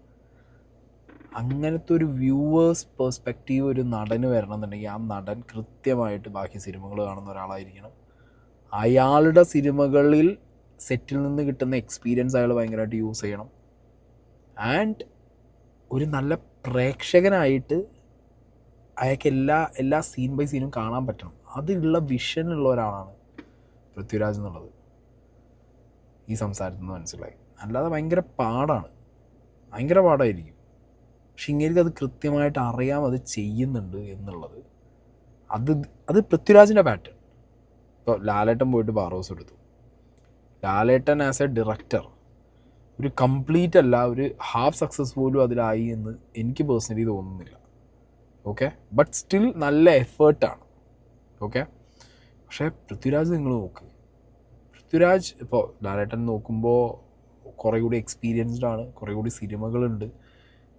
അങ്ങനത്തെ ഒരു വ്യൂവേഴ്സ് പെർസ്പെക്റ്റീവ് ഒരു നടന് വരണം എന്നുണ്ടെങ്കിൽ ആ നടൻ കൃത്യമായിട്ട് ബാക്കി സിനിമകൾ കാണുന്ന ഒരാളായിരിക്കണം. അയാളുടെ സിനിമകളിൽ സെറ്റിൽ നിന്ന് കിട്ടുന്ന എക്സ്പീരിയൻസ് അയാൾ ഭയങ്കരമായിട്ട് യൂസ് ചെയ്യണം. ആൻഡ് ഒരു നല്ല പ്രേക്ഷകനായിട്ട് അയാൾക്ക് എല്ലാ സീൻ ബൈ സീനും കാണാൻ പറ്റണം. അതിലുള്ള വിഷനുള്ള ഒരാളാണ് പൃഥ്വിരാജ് എന്നുള്ളത് ഈ സംസാരത്തിൽ നിന്ന് മനസ്സിലായി. അല്ലാതെ ഭയങ്കര പാടായിരിക്കും. പക്ഷെ ഇങ്ങനെയൊക്കെ അത് കൃത്യമായിട്ട് അറിയാം അത് ചെയ്യുന്നുണ്ട് എന്നുള്ളത്. അത് പൃഥ്വിരാജിൻ്റെ പാറ്റേൺ. ഇപ്പോൾ ലാലേട്ടൻ പോയിട്ട് ബാറോസ് എടുത്തു. ലാലേട്ടൻ ആസ് എ ഡയറക്ടർ ഒരു കംപ്ലീറ്റ് അല്ല, ഒരു ഹാഫ് സക്സസ് പോലും അതിലായി എന്ന് എനിക്ക് പേഴ്സണലി തോന്നുന്നില്ല. ഓക്കെ, ബട്ട് സ്റ്റിൽ നല്ല എഫേർട്ടാണ്. ഓക്കെ, പക്ഷേ പൃഥ്വിരാജ് നിങ്ങൾ നോക്ക്, പൃഥ്വിരാജ് ഇപ്പോൾ ലാലേട്ടൻ നോക്കുമ്പോൾ കുറേ കൂടി എക്സ്പീരിയൻസ്ഡ് ആണ്, കുറേ കൂടി സിനിമകളുണ്ട്,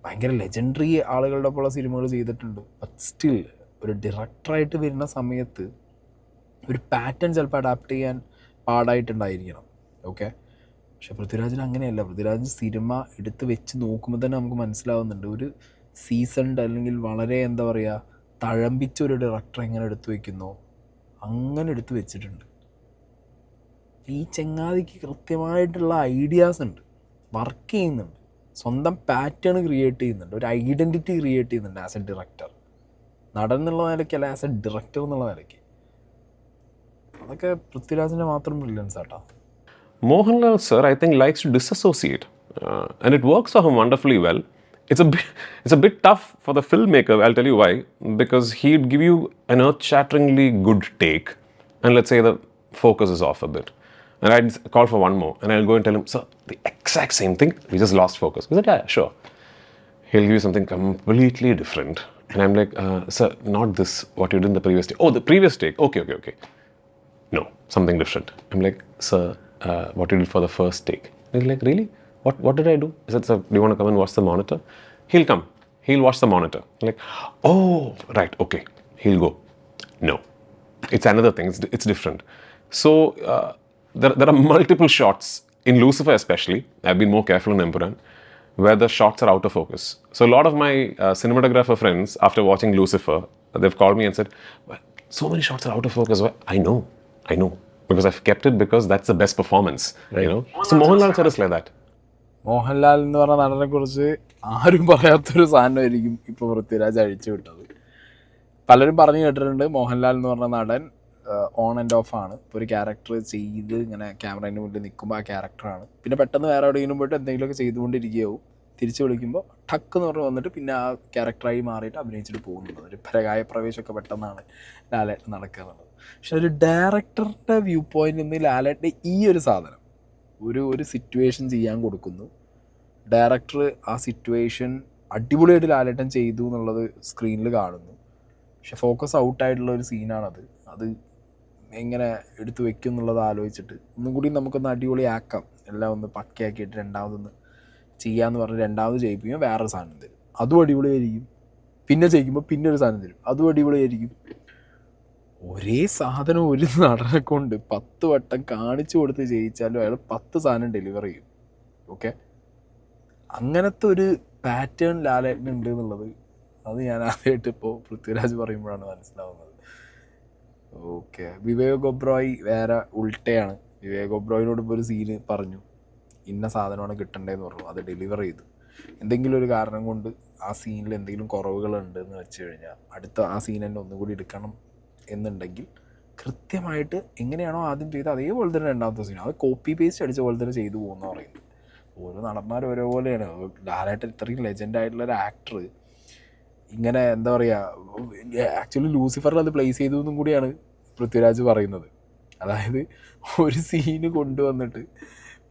ഭയങ്കര ലെജൻഡറി ആളുകളുടെ ഒപ്പമുള്ള സിനിമകൾ ചെയ്തിട്ടുണ്ട്. ബട്ട് സ്റ്റിൽ ഒരു ഡയറക്ടറായിട്ട് വരുന്ന സമയത്ത് ഒരു പാറ്റേൺ ചിലപ്പോൾ അഡാപ്റ്റ് ചെയ്യാൻ പാടായിട്ടുണ്ടായിരിക്കണം. ഓക്കെ, പക്ഷെ പൃഥ്വിരാജിന് അങ്ങനെയല്ല. പൃഥ്വിരാജ് സിനിമ എടുത്ത് വെച്ച് നോക്കുമ്പോൾ തന്നെ നമുക്ക് മനസ്സിലാവുന്നുണ്ട് ഒരു സീസൺഡ് അല്ലെങ്കിൽ വളരെ എന്താ പറയുക തഴമ്പിച്ചൊരു ഡയറക്ടർ എങ്ങനെ എടുത്തു വയ്ക്കുന്നോ അങ്ങനെ എടുത്തു വെച്ചിട്ടുണ്ട്. ഈ ചങ്ങാതിക്ക് കൃത്യമായിട്ടുള്ള ഐഡിയാസ് ഉണ്ട്, വർക്ക് ചെയ്യുന്നുണ്ട്, സ്വന്തം പാറ്റേൺ ക്രിയേറ്റ് ചെയ്യുന്നുണ്ട്, ഒരു ഐഡൻറ്റിറ്റി ക്രിയേറ്റ് ചെയ്യുന്നുണ്ട് ആസ് എ ഡയറക്ടർ. നടൻ എന്നുള്ള നിലയ്ക്കല്ല, ആസ് എ ഡയറക്ടർ എന്നുള്ള നിലയ്ക്ക്. അതൊക്കെ പൃഥ്വിരാജിൻ്റെ മാത്രം ബ്രില്യൻസ് ആട്ടോ. Mohanlal sir, I think, likes to disassociate, and it works for him wonderfully well. It's a bit tough for the filmmaker. I'll tell you why. Because he'd give you an earth-shatteringly good take, and let's say the focus is off a bit, and I'd call for one more, and I'll go and tell him, sir, the exact same thing. We just lost focus. He said, yeah, sure. He'll give you something completely different, and I'm like, sir, not this. What you did in the previous take. Oh, the previous take. Okay. No, something different. I'm like, sir, what you did for the first take. He's like, really? What did I do? I said, sir, do you want to come and watch the monitor? He'll come. He'll watch the monitor. I'm like, oh, right, okay. He'll go. No, it's another thing. It's different. So there are multiple shots in Lucifer, especially. I've been more careful in Empuran, where the shots are out of focus. So a lot of my cinematographer friends, after watching Lucifer, they've called me and said, well, so many shots are out of focus. Well, I know. Because I've kept it because that's the best performance, you know. So Mohanlal sir is like that. Mohanlal എന്ന് പറഞ്ഞ നടനെ കുറിച്ച് ആരും പറയാത്തൊരു സാധനമായിരിക്കും ഇപ്പോൾ പൃഥ്വിരാജ് അഴിച്ചു വിട്ടത്. പലരും പറഞ്ഞു കേട്ടിട്ടുണ്ട് മോഹൻലാൽ എന്ന് പറഞ്ഞ നടൻ ഓൺ ആൻഡ് ഓഫ് ആണ്. ഇപ്പോൾ ഒരു ക്യാരക്ടർ ചെയ്ത് ഇങ്ങനെ ക്യാമറേൻ്റെ മുന്നിൽ നിൽക്കുമ്പോൾ ആ ക്യാരക്ടറാണ്, പിന്നെ പെട്ടെന്ന് വേറെ എവിടെയെങ്കിലും പോയിട്ട് എന്തെങ്കിലുമൊക്കെ ചെയ്തുകൊണ്ടിരിക്കുകയാവും, തിരിച്ചു വിളിക്കുമ്പോൾ ടക്ക് എന്ന് പറഞ്ഞ് വന്നിട്ട് പിന്നെ ആ ക്യാരക്ടറായി മാറിയിട്ട് അഭിനയിച്ചിട്ട് പോകുന്നുണ്ട്. ഒരു പരകായ പ്രവേശമൊക്കെ പെട്ടെന്നാണ് ലാലേട്ടൻ നടക്കുന്നത്. പക്ഷെ ഒരു ഡയറക്ടറുടെ വ്യൂ പോയിന്റിൽ നിന്ന് ലാലേട്ടൻ്റെ ഈ ഒരു സാധനം ഒരു സിറ്റുവേഷൻ ചെയ്യാൻ കൊടുക്കുന്നു. ഡയറക്ടർ ആ സിറ്റുവേഷൻ അടിപൊളിയായിട്ട് ലാലേട്ടൻ ചെയ്തു എന്നുള്ളത് സ്ക്രീനിൽ കാണുന്നു. പക്ഷെ ഫോക്കസ് ഔട്ടായിട്ടുള്ള ഒരു സീനാണത്. അത് എങ്ങനെ എടുത്തു വെക്കും എന്നുള്ളത് ആലോചിച്ചിട്ട് ഒന്നും കൂടി നമുക്കൊന്ന് അടിപൊളിയാക്കാം, എല്ലാം ഒന്ന് പക്കയാക്കിയിട്ട് രണ്ടാമതൊന്ന് ചെയ്യാമെന്ന് പറഞ്ഞ് രണ്ടാമത് ചെയ്യിപ്പിക്കുമ്പോൾ വേറൊരു സാധനം തരും, അതും അടിപൊളിയായിരിക്കും. പിന്നെ ചെയ്യിക്കുമ്പോൾ പിന്നെ ഒരു സാധനം തരും, അതും അടിപൊളിയായിരിക്കും. ഒരേ സാധനം ഒരു നടനെ കൊണ്ട് 10 വട്ടം കാണിച്ചു കൊടുത്ത് ചെയ്യിച്ചാലും അയാൾ 10 സാധനം ഡെലിവർ ചെയ്യും. ഓക്കെ, അങ്ങനത്തെ ഒരു പാറ്റേൺ ലാലേട്ടനുണ്ട് എന്നുള്ളത് അത് ഞാൻ ആദ്യമായിട്ട് ഇപ്പോൾ പൃഥ്വിരാജ് പറയുമ്പോഴാണ് മനസ്സിലാവുന്നത്. ഓക്കെ, വിവേക് ഒബ്രോയ് വേറെ ഉൾട്ടയാണ്. വിവേക് ഒബ്രോയിനോട് ഇപ്പോൾ ഒരു സീന് പറഞ്ഞു, ഇന്ന സാധനമാണ് കിട്ടേണ്ടതെന്ന് പറഞ്ഞു, അത് ഡെലിവർ ചെയ്തു. എന്തെങ്കിലും ഒരു കാരണം കൊണ്ട് ആ സീനിൽ എന്തെങ്കിലും കുറവുകളുണ്ടെന്ന് വെച്ച് കഴിഞ്ഞാൽ അടുത്ത ആ സീൻ തന്നെ ഒന്നുകൂടി എടുക്കണം എന്നുണ്ടെങ്കിൽ കൃത്യമായിട്ട് എങ്ങനെയാണോ ആദ്യം ചെയ്ത് അതേപോലെ തന്നെ രണ്ടാമത്തെ സീൻ അത് കോപ്പി പേസ്റ്റ് അടിച്ച പോലെ തന്നെ ചെയ്തു പോകുന്ന പറയുന്നത്. ഓരോ നടന്മാരും ഓരോപോലെയാണ്. ലാലേട്ടൻ ഇത്രയും ലെജൻഡായിട്ടുള്ളൊരു ആക്ടർ ഇങ്ങനെ എന്താ പറയുക, ആക്ച്വലി ലൂസിഫറിൽ അത് പ്ലേസ് ചെയ്തു എന്നും കൂടിയാണ് പൃഥ്വിരാജ് പറയുന്നത്. അതായത് ഒരു സീന് കൊണ്ടുവന്നിട്ട്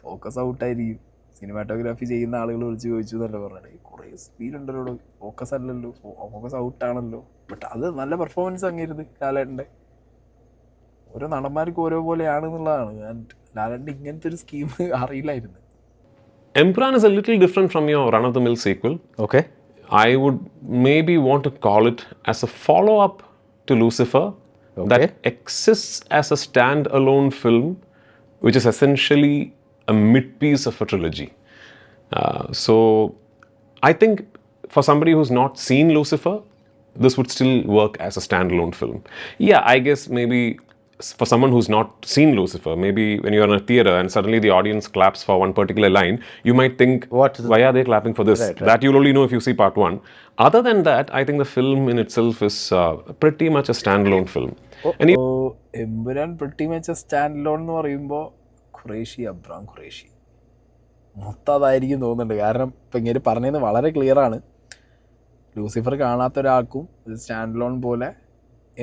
ഫോക്കസ് ഔട്ടായിരിക്കും, സിനിമാറ്റോഗ്രാഫി ചെയ്യുന്ന ആളുകൾ വിളിച്ച് ചോദിച്ചു എന്നല്ല പറഞ്ഞത്, കുറേ സ്പീഡുണ്ടല്ലോ, ഫോക്കസ് അല്ലല്ലോ, ഫോക്കസ് ഔട്ടാണല്ലോ. ബട്ട് അത് നല്ല പെർഫോമൻസ് അങ്ങേരുത് ലാലേട്ടൻ്റെ. ഓരോ നടന്മാർക്ക് ഓരോ പോലെയാണെന്നുള്ളതാണ്. ലാലേട്ടൻ്റെ ഇങ്ങനത്തെ ഒരു സ്കീം അറിയില്ലായിരുന്നു. Empran is a little different from your run-of-the-mill sequel. Okay. I would maybe want to call it as a follow-up to Lucifer that exists as a stand-alone film, which is essentially a mid-piece of a trilogy. So I think for somebody who's not seen Lucifer, this would still work as a stand-alone film. Yeah, I guess maybe for someone who's not seen Lucifer, maybe when you're in a theater and suddenly the audience claps for one particular line, you might think, why are they clapping for this? Right. That you'll only know if you see part 1. Other than that, I think the film in itself is pretty much a stand-alone film. Empuraan pretty much a stand-alone എന്ന് പറയുമ്പോൾ Abram Qureshi മൊത്തം അതായിരിക്കും തോന്നുന്നുണ്ട്. കാരണം ഇപ്പം ഇങ്ങനെ പറഞ്ഞത് വളരെ ക്ലിയറാണ്. ലൂസിഫർ കാണാത്ത ഒരാൾക്കും ഒരു സ്റ്റാൻഡ്-അലോൺ പോലെ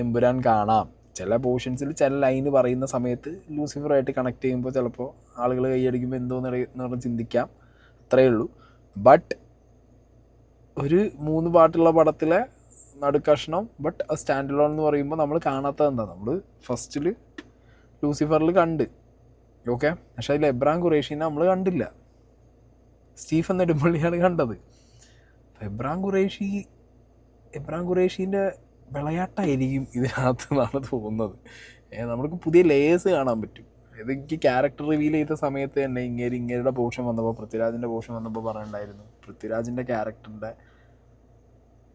എമ്പുരാൻ കാണാം. ചില പോർഷൻസിൽ ചില ലൈന് പറയുന്ന സമയത്ത് ലൂസിഫറുമായിട്ട് കണക്ട് ചെയ്യുമ്പോൾ ചിലപ്പോൾ ആളുകൾ കൈയടിക്കുമ്പോൾ എന്തോന്ന് പറഞ്ഞ് ചിന്തിക്കാം, അത്രയേ ഉള്ളൂ. ബട്ട് ഒരു 3 പാട്ടുള്ള പടത്തിലെ നടുക്കഷ്ണം, ബട്ട് സ്റ്റാൻഡ്-അലോൺ എന്ന് പറയുമ്പോൾ നമ്മൾ കാണാത്തത് എന്താ, നമ്മൾ ഫസ്റ്റിൽ ലൂസിഫറിൽ കണ്ട്, ഓക്കെ, പക്ഷേ അതിൽ എബ്രാം ഖുറേഷിനെ നമ്മൾ കണ്ടില്ല, സ്റ്റീഫൻ നെടുമ്പള്ളിയാണ് കണ്ടത്. എബ്രാം ഖുറേഷീൻ്റെ വിളയാട്ടായിരിക്കും ഇതിനകത്ത് എന്നാണ് തോന്നുന്നത്. നമുക്ക് പുതിയ ലേയേഴ്സ് കാണാൻ പറ്റും. എനിക്ക് ക്യാരക്ടർ റിവീൽ ചെയ്ത സമയത്ത് തന്നെ ഇങ്ങേരുടെ പോർഷൻ വന്നപ്പോൾ, പൃഥ്വിരാജിൻ്റെ പോർഷൻ വന്നപ്പോൾ പറയണ്ടായിരുന്നു, പൃഥ്വിരാജിൻ്റെ ക്യാരക്ടറിൻ്റെ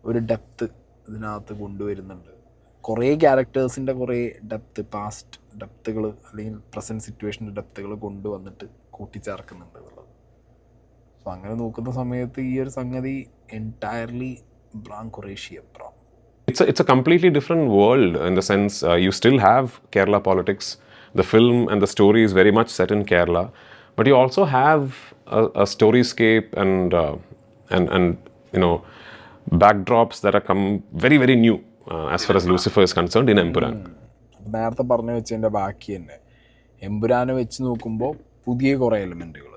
ഒരു ഡെപ്ത്ത് ഇതിനകത്ത് കൊണ്ടുവരുന്നുണ്ട്. കുറേ ക്യാരക്ടേഴ്സിൻ്റെ കുറേ ഡെപ്ത്ത്, പാസ്റ്റ് ഡെപ്ത്തുകൾ അല്ലെങ്കിൽ പ്രസൻറ്റ് സിറ്റുവേഷൻ്റെ ഡെപ്ത്തുകൾ കൊണ്ടുവന്നിട്ട് കൂട്ടിച്ചേർക്കുന്നുണ്ട് എന്നുള്ളത്. സോ അങ്ങനെ നോക്കുന്ന സമയത്ത് ഈ ഒരു സംഗതി entirely bran Qureshi Abram. It's a completely different world in the sense you still have Kerala politics. The film and the story is very much set in Kerala, but you also have a storyscape and backdrops that are come very very new as far as Lucifer is concerned in Empuran. നേരത്തെ പറഞ്ഞു വെച്ചതിൻ്റെ ബാക്കി തന്നെ എമ്പുരാനെ വെച്ച് നോക്കുമ്പോൾ പുതിയ കുറേ എലിമെൻറ്റുകൾ,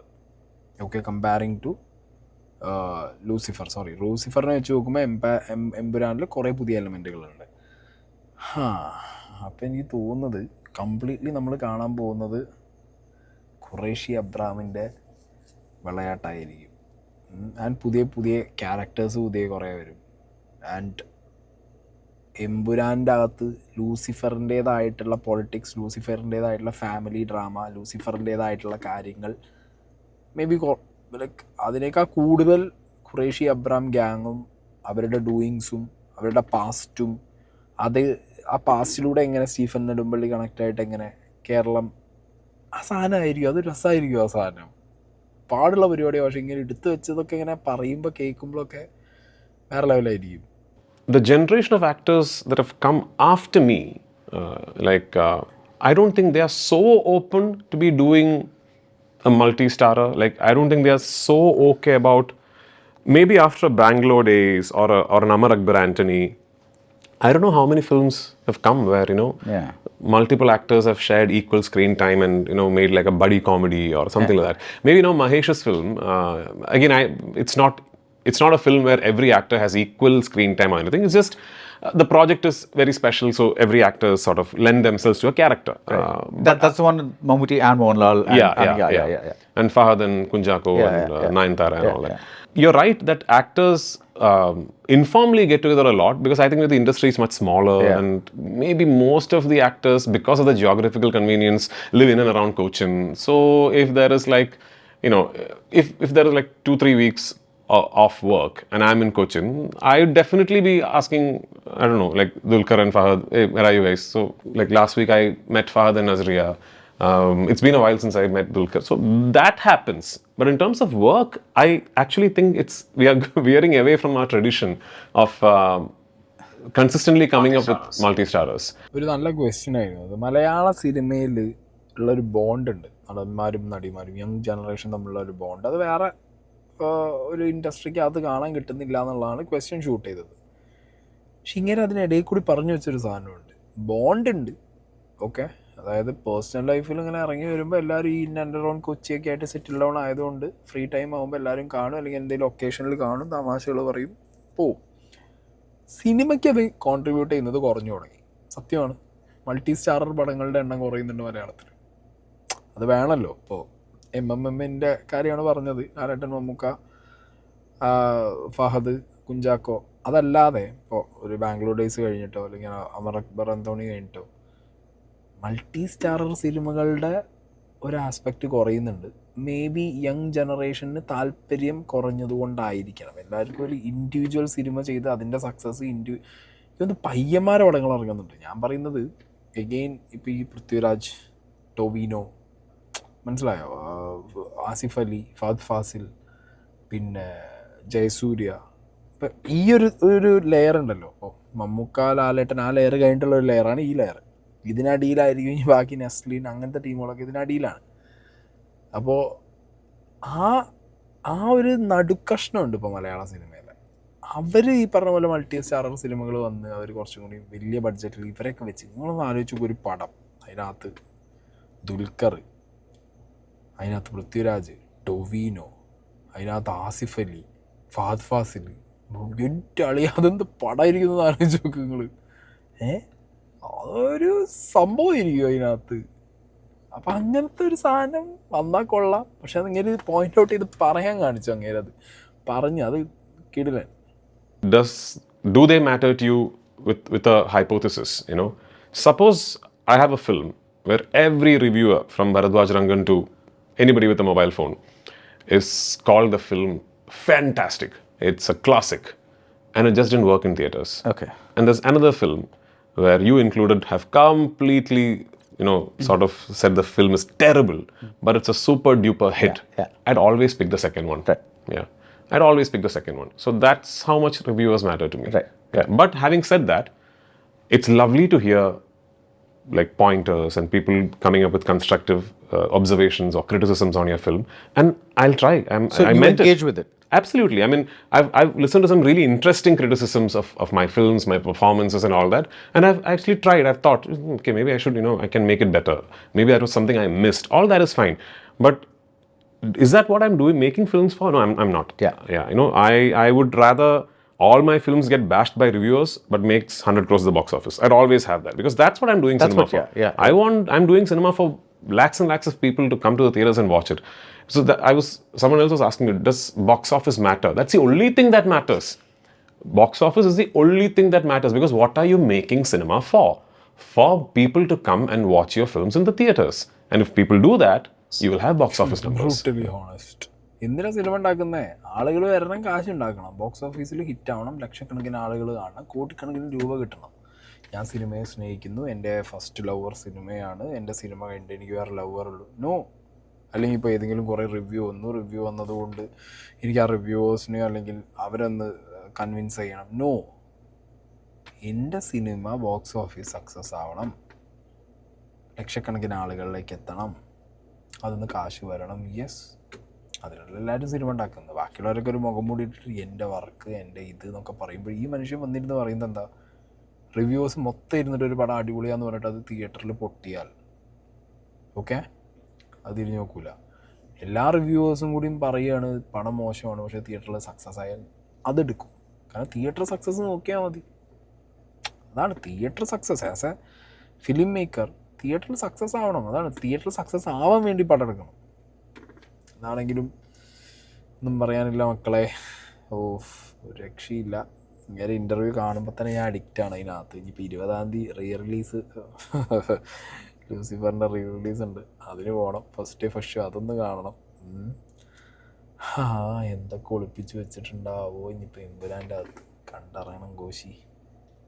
okay, comparing to ലൂസിഫറിനെ വെച്ച് നോക്കുമ്പോൾ എമ്പുരാനിൽ കുറേ പുതിയ എലിമെൻറ്റുകളുണ്ട്. അപ്പം എനിക്ക് തോന്നുന്നത് കംപ്ലീറ്റ്ലി നമ്മൾ കാണാൻ പോകുന്നത് ഖുറേഷി അബ്രാമിൻ്റെ വിളയാട്ടായിരിക്കും. ആൻഡ് പുതിയ പുതിയ ക്യാരക്ടേഴ്സ് പുതിയ കുറേ വരും. ആൻഡ് എമ്പുരാൻ്റെ അകത്ത് ലൂസിഫറിൻ്റേതായിട്ടുള്ള പൊളിറ്റിക്സ്, ലൂസിഫറിൻ്റേതായിട്ടുള്ള ഫാമിലി ഡ്രാമ, ലൂസിഫറിൻ്റേതായിട്ടുള്ള കാര്യങ്ങൾ മേ ബി ലൈക്ക് അതിനേക്കാൾ കൂടുതൽ ഖുറേഷി അബ്രാം ഗ്യാങ്ങും അവരുടെ ഡൂയിങ്സും അവരുടെ പാസ്റ്റും ആ പാസ്റ്റിലൂടെ എങ്ങനെ സ്റ്റീഫൻ നെടുമ്പള്ളി കണക്റ്റായിട്ട് എങ്ങനെ കേരളം ആ സാധനമായിരിക്കും. അത് രസമായിരിക്കും ആ സാധനം. പാടുള്ള പരിപാടിയാണ്. പക്ഷേ ഇങ്ങനെ എടുത്തു വെച്ചതൊക്കെ ഇങ്ങനെ പറയുമ്പോൾ കേൾക്കുമ്പോഴൊക്കെ വേറെ ലെവലായിരിക്കും. The generation of actors that have come after me, I don't think they are so open to be doing a multi-starrer. Like, I don't think they are so okay about, maybe after Bangalore Days or an Amar Akbar Antony, I don't know how many films have come where, multiple actors have shared equal screen time and, made like a buddy comedy or something like that. Maybe, Mahesh's film, again, it's not a film where every actor has equal screen time or anything. It's just the project is very special, so every actor sort of lend themselves to a character. That's the one Mammootty and Mohanlal. And Fahad and Kunjako and Nayanthara and all that. You're right that actors informally get together a lot because I think that the industry is much smaller and maybe most of the actors, because of the geographical convenience, live in and around Cochin. So if there is like, if there is like 2-3 weeks off work and I'm in Cochin, I would definitely be asking, I don't know, like Dulquer and Fahad, hey, where are you guys? So like last week I met Fahad and Nazriya. It's been a while since I met Dulquer. So that happens. But in terms of work, I actually think we are veering away from our tradition of consistently coming up with multi-starrers. ഒരു നല്ല question ആയിരുന്നു അത്. മലയാള സിനിമയിൽ ഉള്ളൊരു bond ഉണ്ട്, നടന്മാരും നടിമാരും young generation തമ്മിലുള്ള ഒരു bond. അത് വേറെ ഒരു ഇൻഡസ്ട്രിക്ക് അത് കാണാൻ കിട്ടുന്നില്ല എന്നുള്ളതാണ് ക്വസ്റ്റ്യൻ ഷൂട്ട് ചെയ്തത്. പക്ഷെ ഇങ്ങനെ അതിനിടയിൽ കൂടി പറഞ്ഞു വെച്ചൊരു സാധനമുണ്ട്, ബോണ്ട് ഉണ്ട്. ഓക്കെ, അതായത് പേഴ്സണൽ ലൈഫിൽ ഇങ്ങനെ ഇറങ്ങി വരുമ്പോൾ എല്ലാവരും ഈ അണ്ടർഗ്രൗണ്ട് കൊച്ചിയൊക്കെ ആയിട്ട് സെറ്റിൽ ഡൗൺ ആയതുകൊണ്ട് ഫ്രീ ടൈം ആകുമ്പോൾ എല്ലാവരും കാണും, അല്ലെങ്കിൽ എന്തെങ്കിലും ഒക്കേഷനിൽ കാണും, തമാശകൾ പറയും, പോവും. സിനിമയ്ക്ക് അത് കോൺട്രിബ്യൂട്ട് ചെയ്യുന്നത് കുറഞ്ഞു തുടങ്ങി. സത്യമാണ്, മൾട്ടി സ്റ്റാറർ പടങ്ങളുടെ എണ്ണം കുറയുന്നുണ്ട് മലയാളത്തിൽ. അത് വേണമല്ലോ. ഇപ്പോൾ MMMൻ്റെ കാര്യമാണ് പറഞ്ഞത്, ലാലേട്ടൻ, മമ്മൂക്ക, ഫഹദ്, കുഞ്ചാക്കോ. അതല്ലാതെ ഇപ്പോൾ ഒരു ബാംഗ്ലൂർ ഡേയ്സ് കഴിഞ്ഞിട്ടോ അല്ലെങ്കിൽ അമർ അക്ബർ അന്തോണി കഴിഞ്ഞിട്ടോ മൾട്ടി സ്റ്റാറർ സിനിമകളുടെ ഒരു ആസ്പെക്റ്റ് കുറയുന്നുണ്ട്. മേ ബി യങ് ജനറേഷന് താല്പര്യം കുറഞ്ഞതുകൊണ്ടായിരിക്കണം. എല്ലാവർക്കും ഒരു ഇൻഡിവിജ്വൽ സിനിമ ചെയ്ത് അതിൻ്റെ സക്സസ് ഇതൊന്ന് പയ്യന്മാരെ പടങ്ങൾ ഇറങ്ങുന്നുണ്ട്. ഞാൻ പറയുന്നത് എഗെയിൻ ഇപ്പോൾ ഈ പൃഥ്വിരാജ്, ടൊവിനോ, മനസ്സിലായോ, ആസിഫ് അലി, ഫഹദ് ഫാസിൽ, പിന്നെ ജയസൂര്യ, ഇപ്പം ഈ ഒരു ലെയർ ഉണ്ടല്ലോ. ഇപ്പോൾ മമ്മൂക്ക, ലാലേട്ടൻ, ആ ലെയർ കഴിഞ്ഞിട്ടുള്ള ഒരു ലെയറാണ് ഈ ലെയർ. ഇതിനടിയിലായിരിക്കും ഇനി ബാക്കി നസ്ലീൻ അങ്ങനത്തെ ടീമുകളൊക്കെ ഇതിനടിയിലാണ്. അപ്പോൾ ആ ഒരു നടുക്കഷ്ണമുണ്ട് ഇപ്പോൾ മലയാള സിനിമയിൽ. അവർ ഈ പറഞ്ഞ പോലെ മൾട്ടി സ്റ്റാറർ സിനിമകൾ വന്ന് അവർ കുറച്ചും കൂടി വലിയ ബഡ്ജറ്റിൽ ഇവരൊക്കെ വെച്ച് നിങ്ങളൊന്ന് ആലോചിച്ചു ഒരു പടം, അതിനകത്ത് ദുൽഖർ, അതിനകത്ത് പൃഥ്വിരാജ്, ടൊവിനോ, അതിനകത്ത് ആസിഫ് അലി, ഫഹദ് ഫാസിൽ, അതെന്ത് പടമായിരിക്കുന്നത് ആലോചിച്ച് നോക്ക് നിങ്ങൾ. അതൊരു സംഭവമായിരിക്കും അതിനകത്ത്. അപ്പം അങ്ങനത്തെ ഒരു സാധനം വന്നാൽ കൊള്ളാം. പക്ഷെ അതിങ്ങനെ പോയിന്റ് ഔട്ട് ചെയ്ത് പറയാൻ കാണിച്ചു, അങ്ങനെ അത് പറഞ്ഞ് അത് കിടിലൻ. Do they matter to you with a hypothesis? Suppose I have a film where every reviewer from Bharadwaj Rangan to anybody with a mobile phone is called the film fantastic. It's a classic. and it just didn't work in theaters. Okay. And there's another film where you included have completely, sort of said the film is terrible, but it's a super duper hit. Yeah. I'd always pick the second one. Right. Yeah. I'd always pick the second one. So that's how much reviewers matter to me. Right. Yeah. But having said that, it's lovely to hear like pointers and people coming up with constructive observations or criticisms on your film, and I'll try. So I you meant engage with it. Absolutely. I mean, I've listened to some really interesting criticisms of my films, my performances, and all that. And I've actually tried. I've thought, okay, maybe I should, I can make it better. Maybe that was something I missed. All that is fine. But is that what I'm doing? Making films for? No, I'm not. Yeah. Yeah. I would rather all my films get bashed by reviewers, but makes 100 crores at the box office. I'd always have that because that's what I'm doing That's cinema what- for. yeah. I'm doing cinema for lakhs and lakhs of people to come to the theaters and watch it. So someone else was asking me, does box office matter? That's the only thing that matters. Box office is the only thing that matters because what are you making cinema for? For people to come and watch your films in the theaters. And if people do that, you will have box office numbers. To be honest. എന്തിനാ cinema ഉണ്ടാക്കുന്നേ? ആളുകൾ വരണം, കാശുണ്ടാക്കണം, box ഓഫീസിൽ hit ആവണം, ലക്ഷക്കണക്കിന് ആളുകൾ കാണണം, കോടിക്കണക്കിന് രൂപ കിട്ടണം. ഞാൻ സിനിമയെ സ്നേഹിക്കുന്നു, എൻ്റെ ഫസ്റ്റ് ലവർ സിനിമയാണ്, എൻ്റെ സിനിമ കണ്ട് എനിക്ക് വേറെ ലവർ ഉള്ളൂ. നോ. അല്ലെങ്കിൽ ഇപ്പോൾ ഏതെങ്കിലും കുറേ റിവ്യൂ വന്നതുകൊണ്ട് എനിക്ക് ആ റിവ്യൂവേഴ്സിനെ അല്ലെങ്കിൽ അവരൊന്ന് കൺവിൻസ് ചെയ്യണം. നോ. എൻ്റെ സിനിമ ബോക്സ് ഓഫീസ് സക്സസ് ആവണം, ലക്ഷക്കണക്കിന് ആളുകളിലേക്ക് എത്തണം, അതിന്ന് കാശ് വരണം. യെസ്, അതിനുള്ള എല്ലാവരും സിനിമ ഉണ്ടാക്കുന്നത്. ബാക്കിയുള്ളവരൊക്കെ ഒരു മുഖം മൂടിയിട്ടിട്ട് എൻ്റെ വർക്ക്, എൻ്റെ ഇത് എന്നൊക്കെ പറയുമ്പോൾ ഈ മനുഷ്യൻ വന്നിരുന്ന് പറയുന്നത് എന്താ? റിവ്യൂവേഴ്സ് മൊത്തം ഇരുന്നിട്ട് ഒരു പടം അടിപൊളിയാന്ന് പറഞ്ഞിട്ട് അത് തിയേറ്ററിൽ പൊട്ടിയാൽ ഓക്കെ, അത് തിരിഞ്ഞു നോക്കൂല. എല്ലാ റിവ്യൂവേഴ്സും കൂടിയും പറയുകയാണ് പടം മോശമാണ്, പക്ഷേ തിയേറ്ററിൽ സക്സസ് ആയാൽ അതെടുക്കും. കാരണം തിയേറ്റർ സക്സസ് നോക്കിയാൽ മതി. അതാണ് theatre success. As A film maker തിയേറ്ററിൽ സക്സസ് ആവണം. അതാണ് തിയേറ്ററിൽ സക്സസ് ആവാൻ വേണ്ടി പടം എടുക്കണം. അതാണെങ്കിലും ഒന്നും പറയാനില്ല മക്കളെ. ഒരു രക്ഷയില്ല. ഇങ്ങനെ ഇൻ്റർവ്യൂ കാണുമ്പോൾ തന്നെ ഞാൻ അഡിക്റ്റാണ് അതിനകത്ത്. ഇനിയിപ്പോൾ 20-ാം തീയതി റിലീസ് ലൂസിഫറിൻ്റെ റിലീസ് ഉണ്ട്, അതിന് പോകണം. ഫസ്റ്റ് ഷോ അതൊന്ന് കാണണം. എന്തൊക്കെ ഒളിപ്പിച്ച് വെച്ചിട്ടുണ്ടാവോ ഇനിയിപ്പോൾ എമ്പുരാൻ്റെ അകത്ത് കണ്ടറിയണം കോശി.